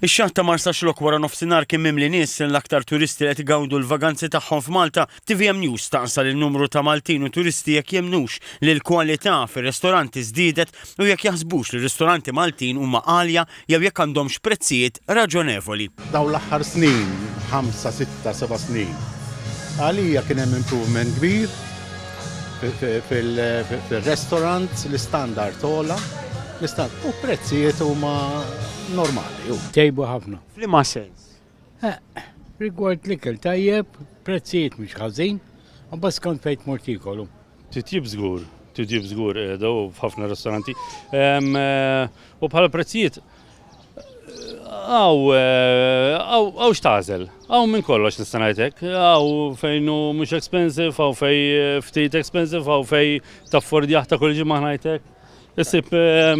Ix-xahar ta' Marsa xlok wara nofsinhar kien mimli nies l-aktar turisti li qed igawdu l-vaganzi tagħhom f'Malta. TVM News taqsal il-numru ta' Maltin u turisti jekk jemnux li l-kwalità fir-restoranti żdiedet u jekk jaħsbux li ristoranti Maltin huma għalja jew jekk għandhomx prezzijiet raġonevoli. Dawn l-aħħar snin, 5, 6, 7 snin, għalija kien hemm improvement kbir fil-restaurant, l-istandard ola, u prezzijiet huma normali. Tejbu ħafna. F'liema sens? Rigward l-ikel tajjeb, prezzijiet mhux ħażin, u bas kont fejn mortikolu. Titjib żgur daw f'ħafna ristoranti. U bħala prezzijiet għaw x'tażel, għaw minn kollox nista' ngħidlek, għaw fejn hu mhux expensive, għaw fej ftit expensive, għaw fej taffordjaħ ta' kull ġimgħa ngħidlek. Isib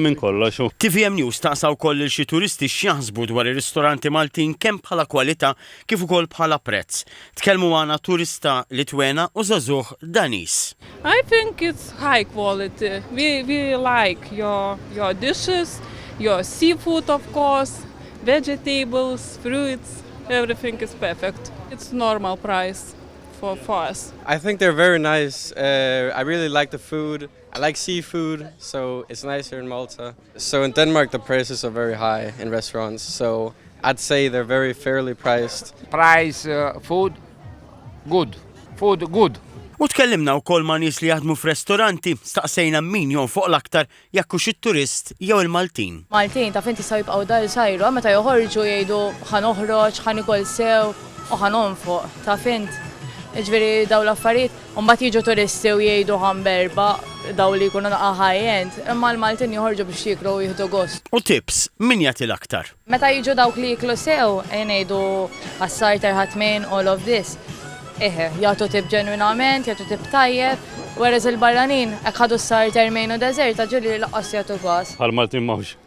minn kollox. TVM News taqsa wkoll lil xi turisti x'jaħsbu dwar ir-ristoranti Maltin kemm bħala kwalità kif ukoll bħala prezz. Tkellmu magħna turista Litwena u żagħżugħ Danis. I think it's high quality. We like your dishes, your seafood of course, vegetables, fruits, everything is perfect. It's normal price for us. I think they're very nice. I really like the food. I like seafood, so it's nicer in Malta. So in Denmark, the prices are very high in restaurants, so I'd say they're very fairly priced. Price, food, good. Food, good. U tkellimna wkoll ma' nies li jaħdmu f'restoranti, staqsejna min fuq l-aktar jekk hux it-turist jew il-Maltin. Maltin taf inti sa jibqgħu dar sajru, meta joħorġu jgħidu ħanoħroġ, ħanikol sew u ħanonfoq, taf int. Ġifieri dawn l-affarijiet, u mbagħad jiġu turisti u jgħidu ħamberba daw li jkunu naqa' high-end, imma l-Maltin joħorġu biex jikru u jieħdu gost. U tips, min jagħti l-aktar? Meta jiġu dawk li jiklu sew, ngħidu għas-sarter ħatmejn all of this. Jagħtu tip ġenwinament, jagħtu tip tajjeb, whereas il-barranin hekk ħadu s-sarter mejn u deżert ġieli laqqas jagħtu gas. Bħal-Maltin mawx.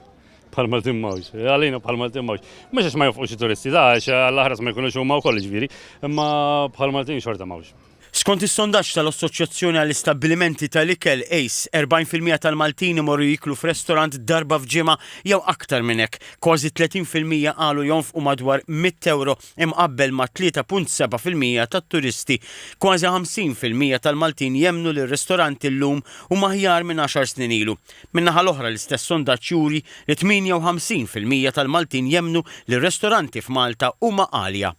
Bħal-Maltin mawx. Għalina bħal-Maltin mawx. Mhux għax ma jofqux it-turisti, għax l-aħras ma jkunux huma wkoll ġifieri, imma bħal-Maltin xorta mawx. Skont is-sondaġġ tal-Assoċjazzjoni għall-Istabbilimenti tal-Ikel ACE, 40% tal-Maltin imorru jiklu f'restorant darba f'ġimgħa jew aktar minn hekk. Kważi 30% qalu jonfqu madwar 100 euro imqabbel ma' 3.7% tat-turisti. Kważi 50% tal-Maltin jemmnu li r-ristoranti llum huma aħjar minn 10 snin ilu. Min-naħa l-oħra l-istess sondaġġ juri li 58% tal-Maltin jemmnu li r-ristoranti f'Malta huma għalja.